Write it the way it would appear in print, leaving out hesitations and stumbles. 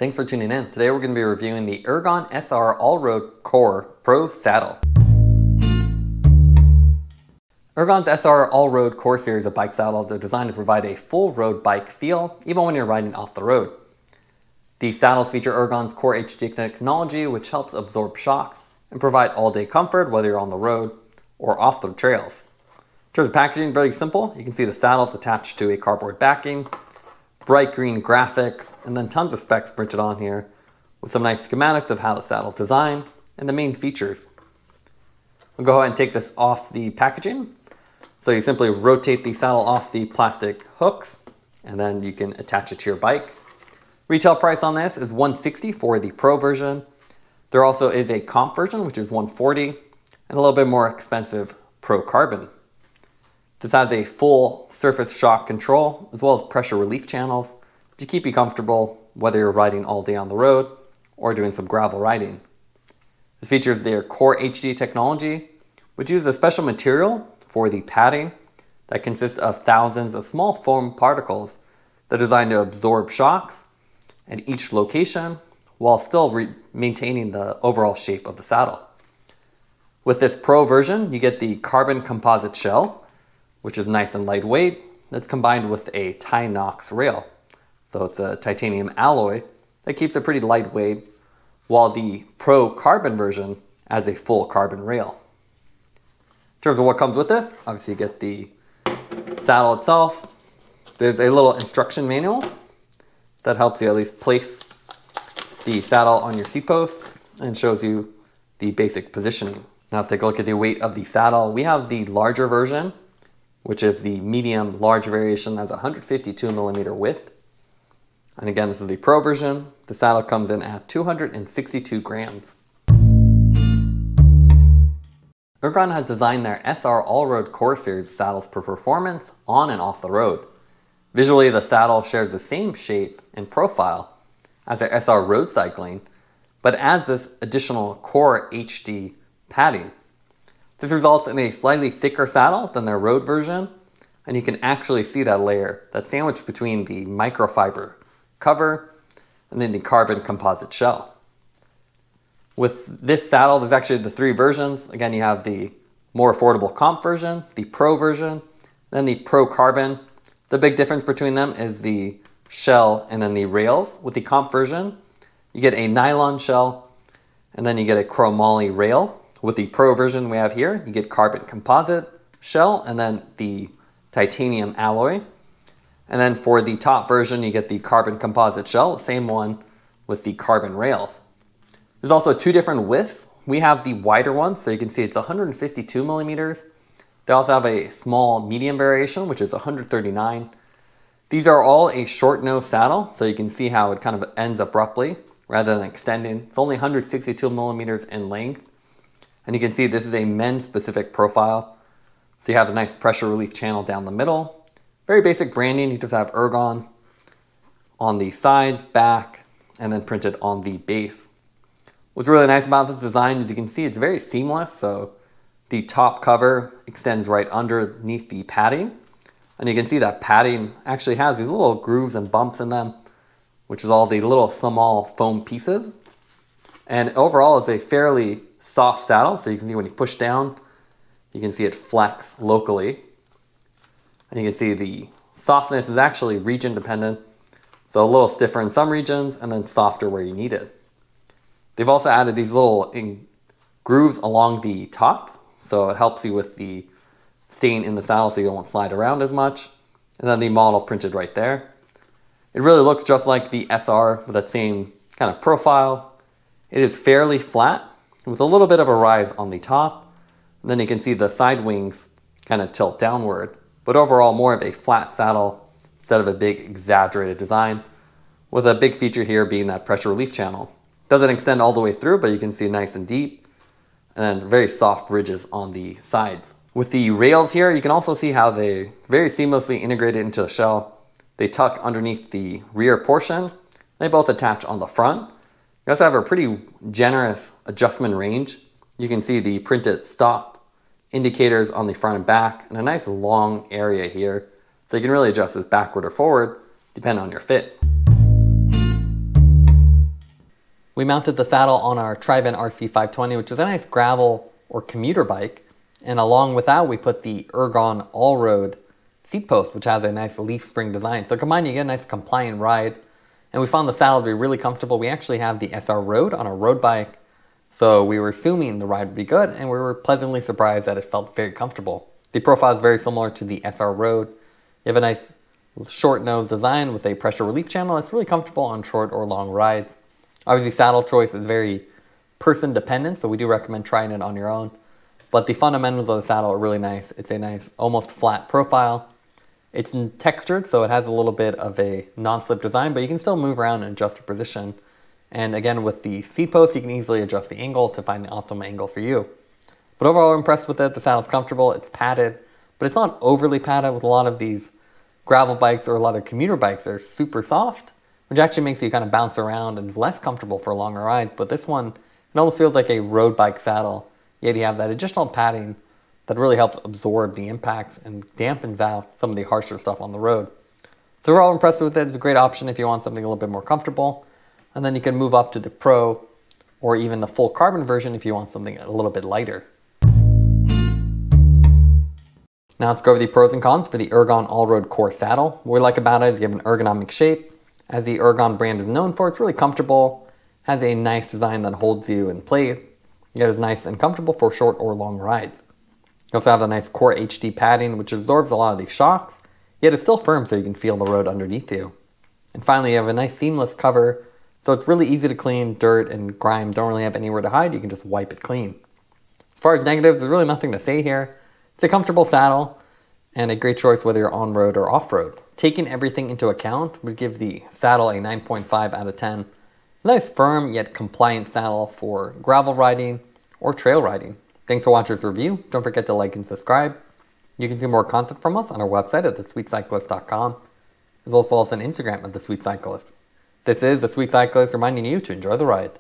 Thanks for tuning in. Today we're going to be reviewing the Ergon SR Allroad Core Pro saddle. Ergon's SR Allroad Core series of bike saddles are designed to provide a full road bike feel, even when you're riding off the road. These saddles feature Ergon's Core HD technology, which helps absorb shocks and provide all-day comfort whether you're on the road or off the trails. In terms of packaging, very simple. You can see the saddles attached to a cardboard backing, bright green graphics, and then tons of specs printed on here with some nice schematics of how the saddle's designed and the main features. We'll go ahead and take this off the packaging. So you simply rotate the saddle off the plastic hooks and then you can attach it to your bike. Retail price on this is $160 for the Pro version. There also is a comp version, which is $140, and a little bit more expensive Pro Carbon. This has a full surface shock control as well as pressure relief channels to keep you comfortable whether you're riding all day on the road or doing some gravel riding. This features their Core HD technology, which uses a special material for the padding that consists of thousands of small foam particles that are designed to absorb shocks at each location while still maintaining the overall shape of the saddle. With this Pro version, you get the Carbon Composite shell, which is nice and lightweight. That's combined with a TiNox rail. So it's a titanium alloy that keeps it pretty lightweight, while the Pro Carbon version has a full carbon rail. In terms of what comes with this, obviously you get the saddle itself. There's a little instruction manual that helps you at least place the saddle on your seat post and shows you the basic positioning. Now let's take a look at the weight of the saddle. We have the larger version, which is the medium large variation, that's 152 millimeter width. And again, this is the Pro version. The saddle comes in at 262 grams. Ergon has designed their SR Allroad Core series saddles for performance on and off the road. Visually, the saddle shares the same shape and profile as their SR Road Cycling, but adds this additional Core HD padding. This results in a slightly thicker saddle than their road version, and you can actually see that layer that's sandwiched between the microfiber cover and then the carbon composite shell. With this saddle, there's actually the three versions. Again, you have the more affordable comp version, the Pro version, then the Pro Carbon. The big difference between them is the shell and then the rails. With the comp version, you get a nylon shell and then you get a chromoly rail. With the Pro version we have here, you get carbon composite shell and then the titanium alloy. And then for the top version, you get the carbon composite shell, same one with the carbon rails. There's also two different widths. We have the wider one, so you can see it's 152 millimeters. They also have a small medium variation, which is 139. These are all a short nose saddle, so you can see how it kind of ends abruptly rather than extending. It's only 162 millimeters in length. And you can see this is a men's specific profile. So you have a nice pressure relief channel down the middle. Very basic branding. You just have Ergon on the sides, back, and then printed on the base. What's really nice about this design is you can see it's very seamless. So the top cover extends right underneath the padding. And you can see that padding actually has these little grooves and bumps in them, which is all the little small foam pieces. And overall it's a fairly soft saddle, so you can see when you push down, you can see it flex locally. And you can see the softness is actually region dependent, so a little stiffer in some regions and then softer where you need it. They've also added these little grooves along the top, so it helps you with the staying in the saddle so you don't slide around as much. And then the model printed right there. It really looks just like the SR with that same kind of profile. It is fairly flat, with a little bit of a rise on the top. And then you can see the side wings kind of tilt downward, but overall more of a flat saddle instead of a big exaggerated design, with a big feature here being that pressure relief channel. Doesn't extend all the way through, but you can see nice and deep, and then very soft ridges on the sides. With the rails here, you can also see how they very seamlessly integrated into the shell. They tuck underneath the rear portion. They both attach on the front. You also have a pretty generous adjustment range. You can see the printed stop indicators on the front and back, and a nice long area here. So you can really adjust this backward or forward, depending on your fit. We mounted the saddle on our Tri-Van RC520, which is a nice gravel or commuter bike. And along with that, we put the Ergon Allroad seat post, which has a nice leaf spring design. So combined, you get a nice compliant ride. And we found the saddle to be really comfortable. We actually have the SR Road on a road bike, so we were assuming the ride would be good, and we were pleasantly surprised that it felt very comfortable. The profile is very similar to the SR Road. You have a nice short nose design with a pressure relief channel. It's really comfortable on short or long rides. Obviously, saddle choice is very person dependent, so we do recommend trying it on your own. But the fundamentals of the saddle are really nice. It's a nice, almost flat profile. It's textured, so it has a little bit of a non-slip design, but you can still move around and adjust your position. And again, with the seat post, you can easily adjust the angle to find the optimal angle for you. But overall, I'm impressed with it. The saddle's comfortable, it's padded, but it's not overly padded. With a lot of these gravel bikes or a lot of commuter bikes, they're super soft, which actually makes you kind of bounce around and is less comfortable for longer rides. But this one, it almost feels like a road bike saddle, yet you have that additional padding that really helps absorb the impacts and dampens out some of the harsher stuff on the road. So we're all impressed with it. It's a great option if you want something a little bit more comfortable. And then you can move up to the Pro or even the full carbon version if you want something a little bit lighter. Now let's go over the pros and cons for the Ergon Allroad Core saddle. What we like about it is you have an ergonomic shape. As the Ergon brand is known for, it's really comfortable, has a nice design that holds you in place. It is nice and comfortable for short or long rides. You also have the nice Core HD padding, which absorbs a lot of these shocks, yet it's still firm so you can feel the road underneath you. And finally, you have a nice seamless cover, so it's really easy to clean. Dirt and grime don't really have anywhere to hide. You can just wipe it clean. As far as negatives, there's really nothing to say here. It's a comfortable saddle and a great choice whether you're on-road or off-road. Taking everything into account would give the saddle a 9.5 out of 10. A nice firm yet compliant saddle for gravel riding or trail riding. Thanks for watching this review. Don't forget to like and subscribe. You can see more content from us on our website at thesweetcyclist.com, as well as follow us on Instagram at thesweetcyclist. This is The Sweet Cyclist reminding you to enjoy the ride.